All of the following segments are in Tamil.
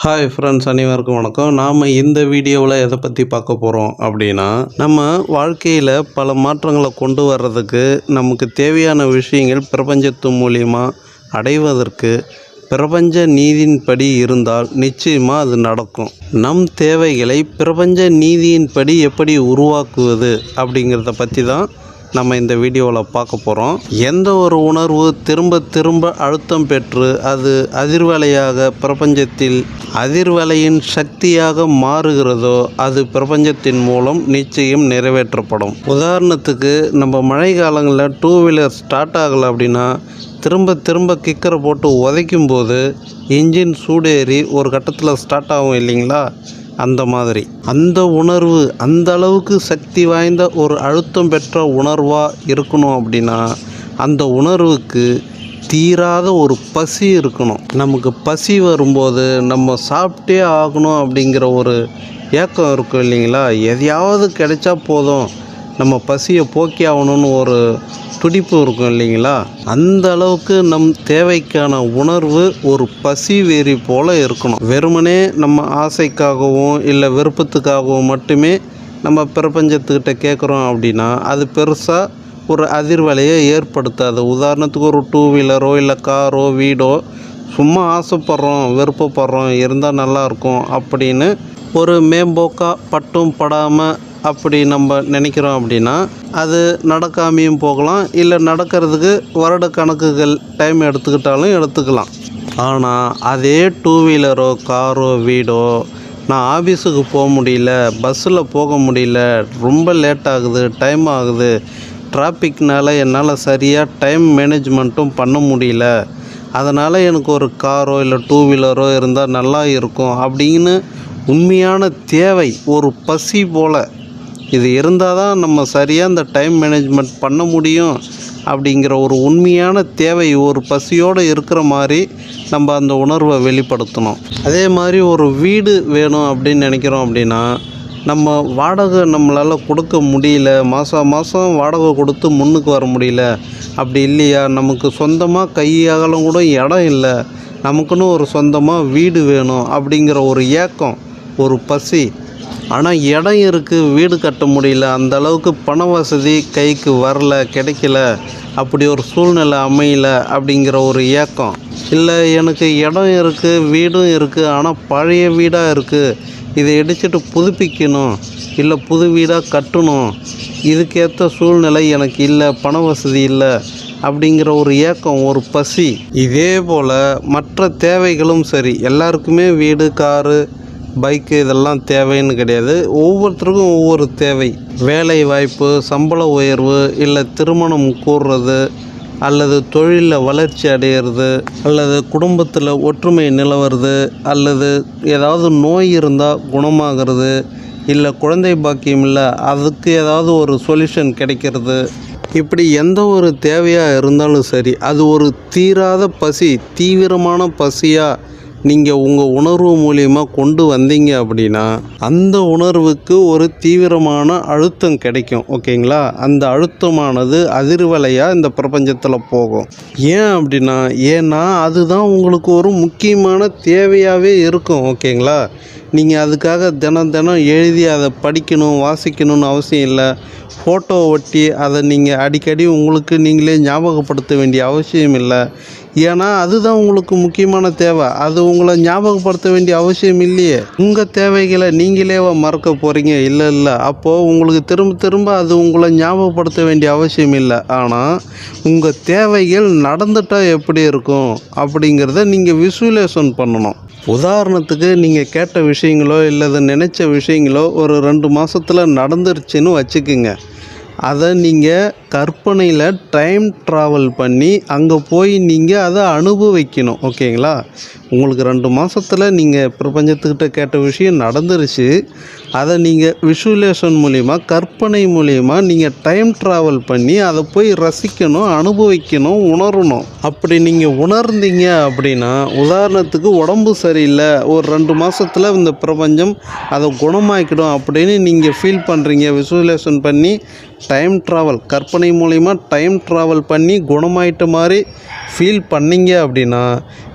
ஹாய் ஃப்ரெண்ட்ஸ், அனைவருக்கும் வணக்கம். நாம் இந்த வீடியோவில் எதை பற்றி பார்க்க போகிறோம் அப்படின்னா, நம்ம வாழ்க்கையில் பல மாற்றங்களை கொண்டு வர்றதுக்கு நமக்கு தேவையான விஷயங்கள் பிரபஞ்சத்து மூலியமாக அடைவதற்கு பிரபஞ்ச நீதியின்படி இருந்தால் நிச்சயமாக அது நடக்கும். நம் தேவைகளை பிரபஞ்ச நீதியின்படி எப்படி உருவாக்குவது அப்படிங்கிறத பற்றி தான் நம்ம இந்த வீடியோவில் பார்க்க போகிறோம். எந்த ஒரு உணர்வு திரும்ப திரும்ப அழுத்தம் பெற்று அது அதிர்வலையாக பிரபஞ்சத்தில் அதிர்வலையின் சக்தியாக மாறுகிறதோ அது பிரபஞ்சத்தின் மூலம் நிச்சயம் நிறைவேற்றப்படும். உதாரணத்துக்கு, நம்ம மழை காலங்களில் டூ வீலர் ஸ்டார்ட் ஆகலை அப்படின்னா திரும்ப திரும்ப கிக்கரை போட்டு உதைக்கும் போது இன்ஜின் சூடேறி ஒரு கட்டத்தில் ஸ்டார்ட் ஆகும் இல்லைங்களா? அந்த மாதிரி அந்த உணர்வு அந்த அளவுக்கு சக்தி வாய்ந்த ஒரு அழுத்தம் பெற்ற உணர்வாக இருக்கணும் அப்படின்னா அந்த உணர்வுக்கு தீராத ஒரு பசி இருக்கணும். நமக்கு பசி வரும்போது நம்ம சாப்பிட்டே ஆகணும் அப்படிங்கிற ஒரு ஏக்கம் இருக்கும் இல்லைங்களா? எதையாவது கிடைச்சா போதும், நம்ம பசியை போக்கி ஆகணும்னு ஒரு துடிப்பு இருக்கும் இல்லைங்களா? அந்த அளவுக்கு நம் தேவைக்கான உணர்வு ஒரு பசி வெறி போல் இருக்கணும். வெறுமனே நம்ம ஆசைக்காகவும் இல்லை விருப்பத்துக்காகவும் மட்டுமே நம்ம பிரபஞ்சத்துக்கிட்ட கேட்குறோம் அப்படின்னா அது பெருசாக ஒரு அதிர்வலையை ஏற்படுத்தாது. உதாரணத்துக்கு, ஒரு டூ வீலரோ இல்லை காரோ வீடோ சும்மா ஆசைப்படுறோம், விருப்பப்படுறோம், இருந்தால் நல்லாயிருக்கும் அப்படின்னு ஒரு மேம்போக்காக பட்டும் படாமல் அப்படி நம்ம நினைக்கிறோம் அப்படின்னா அது நடக்காமையும் போகலாம், இல்லை நடக்கிறதுக்கு வருட கணக்குகள் டைம் எடுத்துக்கிட்டாலும் எடுத்துக்கலாம். ஆனால் அதே டூ வீலரோ காரோ வீடோ, நான் ஆஃபீஸுக்கு போக முடியல, பஸ்ஸில் போக முடியல, ரொம்ப லேட் ஆகுது, டைம் ஆகுது, டிராஃபிக்னால் என்னால் சரியாக டைம் மேனேஜ்மெண்ட்டும் பண்ண முடியல, அதனால் எனக்கு ஒரு காரோ இல்லை டூ வீலரோ இருந்தால் நல்லா இருக்கும் அப்படின்னு உண்மையான தேவை, ஒரு பசி போல் இது இருந்தால் தான் நம்ம சரியாக இந்த டைம் மேனேஜ்மெண்ட் பண்ண முடியும் அப்படிங்கிற ஒரு உண்மையான தேவை, ஒரு பசியோடு இருக்கிற மாதிரி நம்ம அந்த உணர்வை வெளிப்படுத்தணும். அதே மாதிரி ஒரு வீடு வேணும் அப்படின்னு நினைக்கிறோம் அப்படின்னா நம்ம வாடகை நம்மளால் கொடுக்க முடியல, மாதம் மாதம் வாடகை கொடுத்து முன்னுக்கு வர முடியல, அப்படி இல்லையா நமக்கு சொந்தமாக கையாகலாம் கூட இடம் இல்லை, நமக்குன்னு ஒரு சொந்தமாக வீடு வேணும் அப்படிங்கிற ஒரு ஏக்கம், ஒரு பசி. ஆனால் இடம் இருக்குது, வீடு கட்ட முடியல, அந்த அளவுக்கு பண வசதி கைக்கு வரல, கிடைக்கல, அப்படி ஒரு சூழ்நிலை அமையல அப்படிங்கிற ஒரு ஏக்கம். இல்லை, எனக்கு இடம் இருக்குது, வீடும் இருக்குது, ஆனால் பழைய வீடாக இருக்குது, இதை இடிச்சிட்டு புதுப்பிக்கணும், இல்லை புது வீடாக கட்டணும், இதுக்கேற்ற சூழ்நிலை எனக்கு இல்லை, பண வசதி இல்லை அப்படிங்கிற ஒரு ஏக்கம், ஒரு பசி. இதே போல் மற்ற தேவைகளும் சரி, எல்லாருக்குமே வீடு, காரு, பைக்கு இதெல்லாம் தேவைன்னு கிடையாது. ஒவ்வொருத்தருக்கும் ஒவ்வொரு தேவை. வேலை வாய்ப்பு, சம்பள உயர்வு, இல்லை திருமணம் கூறுறது, அல்லது தொழிலில் வளர்ச்சி அடையிறது, அல்லது குடும்பத்தில் ஒற்றுமை நிலவுறது, அல்லது ஏதாவது நோய் இருந்தால் குணமாகிறது, இல்லை குழந்தை பாக்கியம் இல்லை அதுக்கு ஏதாவது ஒரு சொல்யூஷன் கிடைக்கிறது. இப்படி எந்த ஒரு தேவையாக இருந்தாலும் சரி, அது ஒரு தீராத பசி, தீவிரமான பசியாக நீங்கள் உங்கள் உணர்வு மூலியமாக கொண்டு வந்தீங்க அப்படின்னா அந்த உணர்வுக்கு ஒரு தீவிரமான அழுத்தம் கிடைக்கும். ஓகேங்களா? அந்த அழுத்தமானது அதிர்வலையாக இந்த பிரபஞ்சத்தில் போகும். ஏன் அப்படின்னா, ஏன்னா அதுதான் உங்களுக்கு ஒரு முக்கியமான தேவையாகவே இருக்கும். ஓகேங்களா? நீங்கள் அதுக்காக தினம் எழுதி அதை படிக்கணும், வாசிக்கணும்னு அவசியம் இல்லை. ஃபோட்டோ ஒட்டி அதை நீங்கள் அடிக்கடி உங்களுக்கு நீங்களே ஞாபகப்படுத்த வேண்டிய அவசியம் இல்லை. ஏன்னா அதுதான் உங்களுக்கு முக்கியமான தேவை. அது உங்களை ஞாபகப்படுத்த வேண்டிய அவசியம் இல்லையே. உங்கள் தேவைகளை நீங்களே மறக்க போகிறீங்க. இல்லை, அப்போது உங்களுக்கு திரும்ப அது உங்களை ஞாபகப்படுத்த வேண்டிய அவசியம் இல்லை. ஆனால் உங்கள் தேவைகள் நடந்துட்டால் எப்படி இருக்கும் அப்படிங்கிறத நீங்கள் விசுவலேஷன் பண்ணணும். உதாரணத்துக்கு, நீங்கள் கேட்ட விஷயங்களோ இல்லை நினச்ச விஷயங்களோ ஒரு 2 மாதத்தில் நடந்துருச்சுன்னு வச்சுக்குங்க. அதை நீங்கள் கற்பனையில் டைம் ட்ராவல் பண்ணி அங்கே போய் நீங்கள் அதை அனுபவிக்கணும். ஓகேங்களா? உங்களுக்கு 2 மாதத்தில் நீங்கள் பிரபஞ்சத்துக்கிட்ட கேட்ட விஷயம் நடந்துருச்சு. அதை நீங்கள் விஷுவலேஷன் மூலிமா, கற்பனை மூலிமா நீங்கள் டைம் ட்ராவல் பண்ணி அதை போய் ரசிக்கணும், அனுபவிக்கணும், உணரணும். அப்படி நீங்கள் உணர்ந்தீங்க அப்படின்னா, உதாரணத்துக்கு உடம்பு சரியில்லை, ஒரு 2 மாதத்தில் இந்த பிரபஞ்சம் அதை குணமாக்கிடும் அப்படின்னு நீங்கள் ஃபீல் பண்ணுறீங்க. விஷுவலேஷன் பண்ணி டைம் ட்ராவல், கற்பனை மூலிமா டைம் ட்ராவல் பண்ணி குணமாயிட்ட மாதிரி ஃபீல் பண்ணீங்க அப்படின்னா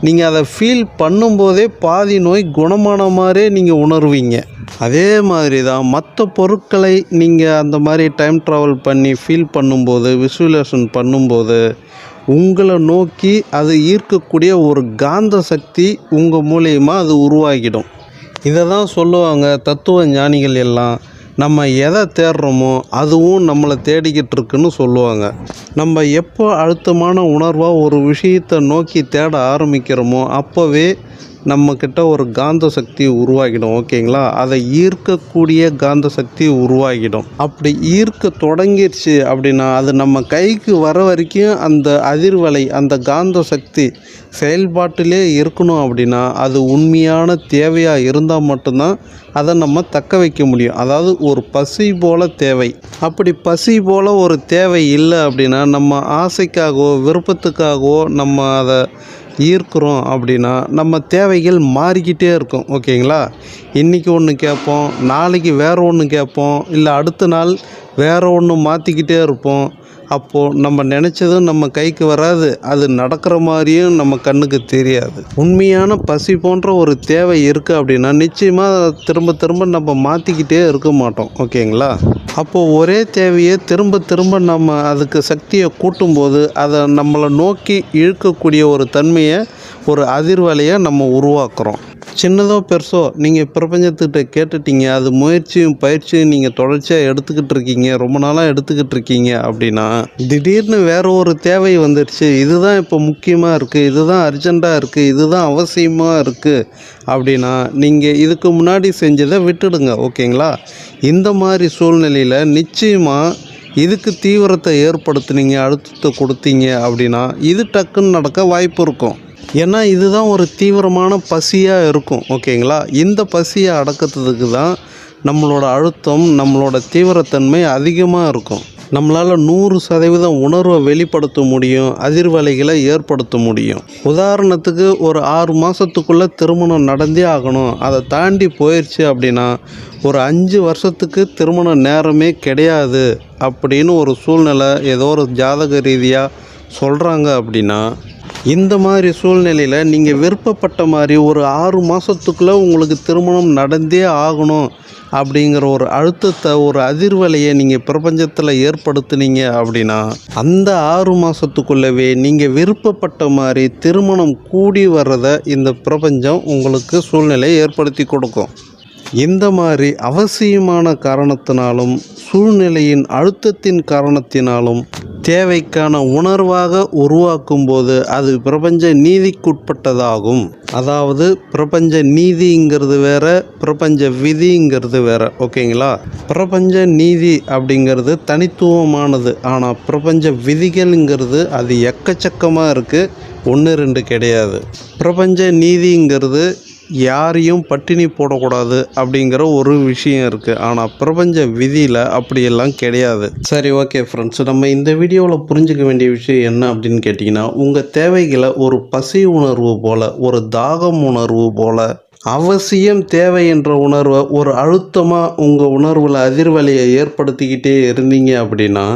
நீங்கள் அதை ஃபீல் பண்ணும்போதே பாதி நோய் குணமான மாதிரியே நீங்கள் உணர்வீங்க. அதே மாதிரி தான் மற்ற பொருட்களை நீங்கள் அந்த மாதிரி டைம் ட்ராவல் பண்ணி ஃபீல் பண்ணும்போது, விசுவலேஷன் பண்ணும்போது உங்களை நோக்கி அது ஈர்க்கக்கூடிய ஒரு காந்த சக்தி உங்கள் மூலயமா அது உருவாகிடும். இதை தான் சொல்லுவாங்க தத்துவ ஞானிகள் எல்லாம், நம்ம எதை தேடுறோமோ அதுவும் நம்மளை தேடிக்கிட்டு இருக்குன்னு சொல்லுவாங்க. நம்ம எப்போ அழுத்தமான உணர்வாக ஒரு விஷயத்தை நோக்கி தேட ஆரம்பிக்கிறோமோ அப்போவே நம்மக்கிட்ட ஒரு காந்த சக்தி உருவாகிடும். ஓகேங்களா? அதை ஈர்க்கக்கூடிய காந்த சக்தி உருவாகிடும். அப்படி ஈர்க்க தொடங்கிடுச்சு அப்படின்னா அது நம்ம கைக்கு வர வரைக்கும் அந்த அதிர்வலை, அந்த காந்த சக்தி செயல்பாட்டிலே இருக்கணும். அப்படின்னா அது உண்மையான தேவையாக இருந்தால் மட்டும்தான் அதை நம்ம தக்க வைக்க முடியும். அதாவது ஒரு பசி போல் தேவை. அப்படி பசி போல் ஒரு தேவை இல்லை அப்படின்னா நம்ம ஆசைக்காகவோ விருப்பத்துக்காகவோ நம்ம அதை ஈர்க்கிறோம் அப்படின்னா நம்ம தேவைகள் மாறிக்கிட்டே இருக்கும். ஓகேங்களா? இன்றைக்கி ஒன்று கேட்போம், நாளைக்கு வேறு ஒன்று கேட்போம், இல்லை அடுத்த நாள் வேறு ஒன்று மாற்றிக்கிட்டே இருப்போம். அப்போது நம்ம நினச்சதும் நம்ம கைக்கு வராது, அது நடக்கிற மாதிரியும் நம்ம கண்ணுக்கு தெரியாது. உண்மையான பசி போன்ற ஒரு தேவை இருக்குது அப்படின்னா நிச்சயமாக திரும்ப திரும்ப நம்ம மாற்றிக்கிட்டே இருக்க மாட்டோம். ஓகேங்களா? அப்போது ஒரே தேவையை திரும்ப திரும்ப நம்ம அதுக்கு சக்தியை கூட்டும்போது அதை நம்மளை நோக்கி இழுக்கக்கூடிய ஒரு தன்மையை, ஒரு அதிர்வலையை நம்ம உருவாக்குறோம். சின்னதோ பெருசோ நீங்கள் பிரபஞ்சத்துக்கிட்ட கேட்டுட்டீங்க, அது முயற்சியும் பயிற்சியும் நீங்கள் தொடர்ச்சியாக எடுத்துக்கிட்டு இருக்கீங்க, ரொம்ப நாளாக எடுத்துக்கிட்டு இருக்கீங்க அப்படின்னா திடீர்னு வேறு ஒரு தேவை வந்துடுச்சு, இதுதான் இப்போ முக்கியமாக இருக்குது, இதுதான் அர்ஜெண்ட்டாக இருக்குது, இதுதான் அவசியமாக இருக்குது அப்படின்னா நீங்கள் இதுக்கு முன்னாடி செஞ்சதை விட்டுடுங்க. ஓகேங்களா? இந்த மாதிரி சூழ்நிலையில் நிச்சயமாக இதுக்கு தீவிரத்தை ஏற்படுத்துனீங்க, அழுத்தத்தை கொடுத்தீங்க அப்படின்னா இது டக்குன்னு நடக்க வாய்ப்பு இருக்கும். ஏன்னா இதுதான் ஒரு தீவிரமான பசியாக இருக்கும். ஓகேங்களா? இந்த பசியை அடக்கிறதுக்கு தான் நம்மளோட அழுத்தம், நம்மளோட தீவிரத்தன்மை அதிகமாக இருக்கும். நம்மளால் 100% உணர்வை வெளிப்படுத்த முடியும், அதிர்வலைகளை ஏற்படுத்த முடியும். உதாரணத்துக்கு ஒரு 6 மாதத்துக்குள்ளே திருமணம் நடந்தே ஆகணும், அதை தாண்டி போயிடுச்சு அப்படின்னா ஒரு 5 வருஷத்துக்கு திருமண நேரமே கிடையாது அப்படின்னு ஒரு சூழ்நிலை ஏதோ ஒரு ஜாதக ரீதியாக சொல்கிறாங்க. அப்படின்னா இந்த மாதிரி சூழ்நிலையில் நீங்கள் விருப்பப்பட்ட மாதிரி ஒரு 6 மாதத்துக்குள்ளே உங்களுக்கு திருமணம் நடந்தே ஆகணும் அப்படிங்கிற ஒரு அழுத்தத்தை, ஒரு அதிர்வலையை நீங்கள் பிரபஞ்சத்தில் ஏற்படுத்துனீங்க அப்படின்னா அந்த 6 மாதத்துக்குள்ளவே நீங்கள் விருப்பப்பட்ட மாதிரி திருமணம் கூடி வர்றதை இந்த பிரபஞ்சம் உங்களுக்கு சூழ்நிலையை ஏற்படுத்தி கொடுக்கும். இந்த மாதிரி அவசியமான காரணத்தினாலும் சூழ்நிலையின் அழுத்தத்தின் காரணத்தினாலும் தேவைக்கான உணர்வாக உருவாக்கும் போது அது பிரபஞ்ச நீதிக்குட்பட்டதாகும். அதாவது பிரபஞ்ச நீதிங்கிறது வேற, பிரபஞ்ச விதிங்கிறது வேற. ஓகேங்களா? பிரபஞ்ச நீதி அப்படிங்கிறது தனித்துவமானது. ஆனால் பிரபஞ்ச விதிகள்ங்கிறது அது எக்கச்சக்கமாக இருக்குது, 1 2 கிடையாது. பிரபஞ்ச நீதிங்கிறது யாரையும் பட்டினி போடக்கூடாது அப்படிங்கிற ஒரு விஷயம் இருக்குது. ஆனால் பிரபஞ்ச விதியில் அப்படியெல்லாம் கிடையாது. சரி, ஓகே ஃப்ரெண்ட்ஸ், நம்ம இந்த வீடியோவில் புரிஞ்சுக்க வேண்டிய விஷயம் என்ன அப்படின்னு கேட்டிங்கன்னா, உங்கள் தேவைகளை ஒரு பசி உணர்வு போல், ஒரு தாகம் உணர்வு போல், அவசியம் தேவை என்ற உணர்வை ஒரு அழுத்தமாக உங்கள் உணர்வில் அதிர்வலையை ஏற்படுத்திக்கிட்டே இருந்தீங்க அப்படின்னா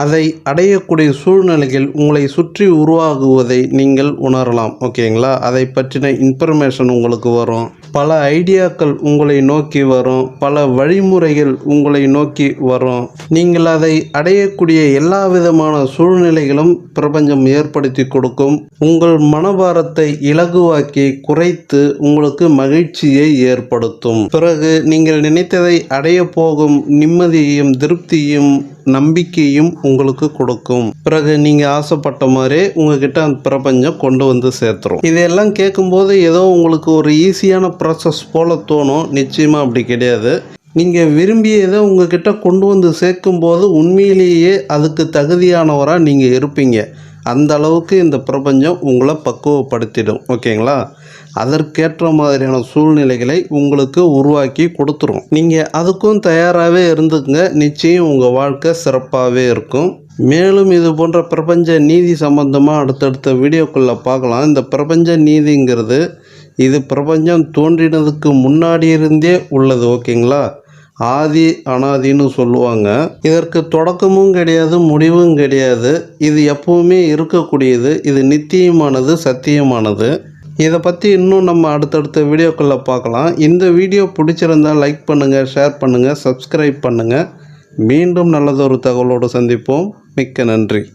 அதை அடையக்கூடிய சூழ்நிலைகள் உங்களை சுற்றி உருவாகுவதை நீங்கள் உணரலாம். ஓகேங்களா? அதை பற்றின இன்ஃபர்மேஷன் உங்களுக்கு வரும், பல ஐடியாக்கள் உங்களை நோக்கி வரும், பல வழிமுறைகள் உங்களை நோக்கி வரும். நீங்கள் அதை அடையக்கூடிய எல்லா விதமான சூழ்நிலைகளும் பிரபஞ்சம் ஏற்படுத்தி கொடுக்கும். உங்கள் மனபாரத்தை இலகுவாக்கி குறைத்து உங்களுக்கு மகிழ்ச்சியை ஏற்படுத்தும். பிறகு நீங்கள் நினைத்ததை அடைய போகும் நிம்மதியையும் திருப்தியும் நம்பிக்கையும் உங்களுக்கு கொடுக்கும். பிறகு நீங்கள் ஆசைப்பட்ட மாதிரியே உங்ககிட்ட அந்த பிரபஞ்சம் கொண்டு வந்து சேர்த்துரும். இதெல்லாம் கேட்கும்போது ஏதோ உங்களுக்கு ஒரு ஈஸியான ப்ராசஸ் போல தோணும். நிச்சயமாக அப்படி கிடையாது. நீங்கள் விரும்பியதை உங்ககிட்ட கொண்டு வந்து சேர்க்கும்போது உண்மையிலேயே அதுக்கு தகுதியானவராக நீங்கள் இருப்பீங்க. அந்த அளவுக்கு இந்த பிரபஞ்சம் உங்களை பக்குவப்படுத்திடும். ஓகேங்களா? அதற்கேற்ற மாதிரியான சூழ்நிலைகளை உங்களுக்கு உருவாக்கி கொடுத்துரும். நீங்கள் அதுக்கும் தயாராகவே இருந்துக்குங்க. நிச்சயம் உங்கள் வாழ்க்கை சிறப்பாகவே இருக்கும். மேலும் இது போன்ற பிரபஞ்ச நீதி சம்பந்தமாக அடுத்தடுத்த வீடியோக்குள்ளே பார்க்கலாம். இந்த பிரபஞ்ச நீதிங்கிறது இது பிரபஞ்சம் தோன்றினதுக்கு முன்னாடி இருந்தே உள்ளது. ஓகேங்களா? ஆதி அனாதின்னு சொல்லுவாங்க. இதற்கு தொடக்கமும் கிடையாது, முடிவும் கிடையாது. இது எப்பவுமே இருக்கக்கூடியது. இது நித்தியமானது, சத்தியமானது. இதை பற்றி இன்னும் நம்ம அடுத்தடுத்த வீடியோக்களில் பார்க்கலாம். இந்த வீடியோ பிடிச்சிருந்தால் லைக் பண்ணுங்கள், ஷேர் பண்ணுங்கள், சப்ஸ்கிரைப் பண்ணுங்கள். மீண்டும் நல்லதொரு தகவலோடு சந்திப்போம். மிக்க நன்றி.